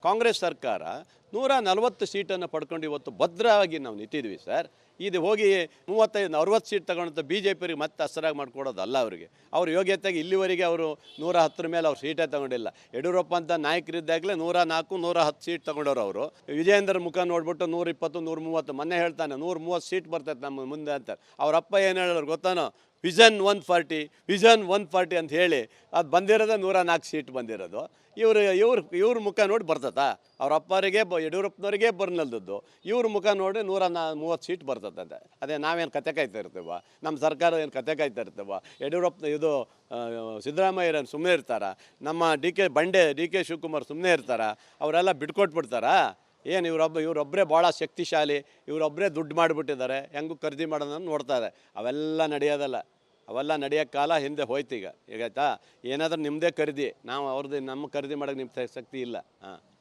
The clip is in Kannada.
ಕಾಂಗ್ರೆಸ್ ಸರ್ಕಾರ 140 ಸೀಟನ್ನು ಪಡ್ಕೊಂಡು ಇವತ್ತು ಭದ್ರವಾಗಿ ನಾವು ನಿಂತಿದ್ವಿ ಸರ್. ಇದು ಹೋಗಿ 35-60 ಸೀಟ್ ತಗೊಂಡಂಥ ಬಿ ಜೆ ಪಿಯವ್ರಿಗೆ ಮತ್ತೆ ಹಸರಾಗಿ ಮಾಡ್ಕೊಡೋದಲ್ಲ ಅವರಿಗೆ. ಅವ್ರ ಯೋಗ್ಯತೆಗೆ ಇಲ್ಲಿವರೆಗೆ ಅವರು 110 ಮೇಲೆ ಅವ್ರು ಸೀಟೇ ತಗೊಂಡಿಲ್ಲ. ಯಡಿಯೂರಪ್ಪ ಅಂತ ನಾಯಕರಿದ್ದಾಗಲೇ 104, 110 ಸೀಟ್ ತಗೊಂಡವ್ರು ಅವರು. ವಿಜಯೇಂದ್ರ ಮುಖ ನೋಡ್ಬಿಟ್ಟು 120, 130 ಮೊನ್ನೆ ಹೇಳ್ತಾನೆ 130 ಸೀಟ್ ಬರ್ತೈತೆ ನಮ್ಮ ಮುಂದೆ ಅಂತ. ಅವರಪ್ಪ ಏನು ಹೇಳೋರು ಗೊತ್ತಾನೋ, ವಿಷನ್ 140 ಅಂತ ಹೇಳಿ ಅದು ಬಂದಿರೋದೇ 104 ಸೀಟ್ ಬಂದಿರೋದು. ಇವ್ರ ಮುಖ ನೋಡಿ ಬರ್ತದ. ಅವ್ರ ಅಪ್ಪರಿಗೆ ಯಡಿಯೂರಪ್ಪನವರಿಗೆ ಬರ್ನಲ್ದದ್ದು, ಇವ್ರ ಮುಖ ನೋಡಿ 130 ಸೀಟ್ ಬರ್ತದಂತೆ. ಅದೇ ನಾವೇನು ಕತೆ ಕಾಯ್ತಾ ಇರ್ತೀವ? ನಮ್ಮ ಸರ್ಕಾರ ಏನು ಕತೆ ಕಾಯ್ತಾ ಇರ್ತೀವ? ಯಡಿಯೂರಪ್ಪ ಸಿದ್ದರಾಮಯ್ಯರನ್ನು ಸುಮ್ಮನೆ ಇರ್ತಾರ? ನಮ್ಮ ಡಿ ಕೆ ಶಿವಕುಮಾರ್ ಸುಮ್ಮನೆ ಇರ್ತಾರ? ಅವರೆಲ್ಲ ಬಿಟ್ಕೊಟ್ಬಿಡ್ತಾರಾ? ಏನು ಇವರೊಬ್ಬರೇ ಭಾಳ ಶಕ್ತಿಶಾಲಿ, ಇವರೊಬ್ಬರೇ ದುಡ್ಡು ಮಾಡಿಬಿಟ್ಟಿದ್ದಾರೆ, ಹೆಂಗೂ ಖರೀದಿ ಮಾಡೋದನ್ನು ನೋಡ್ತಾರೆ. ಅವೆಲ್ಲ ನಡೆಯೋದಲ್ಲ. ಅವೆಲ್ಲ ನಡೆಯೋಕ್ಕೆ ಕಾಲ ಹಿಂದೆ ಹೋಯ್ತು. ಈಗ ಆಯ್ತಾ, ಏನಾದರೂ ನಿಮ್ಮದೇ ಖರೀದಿ, ನಾವು ನಮ್ಮ ಖರೀದಿ ಮಾಡೋಕ್ಕೆ ನಿಮ್ಮ ಶಕ್ತಿ ಇಲ್ಲ. ಹಾಂ.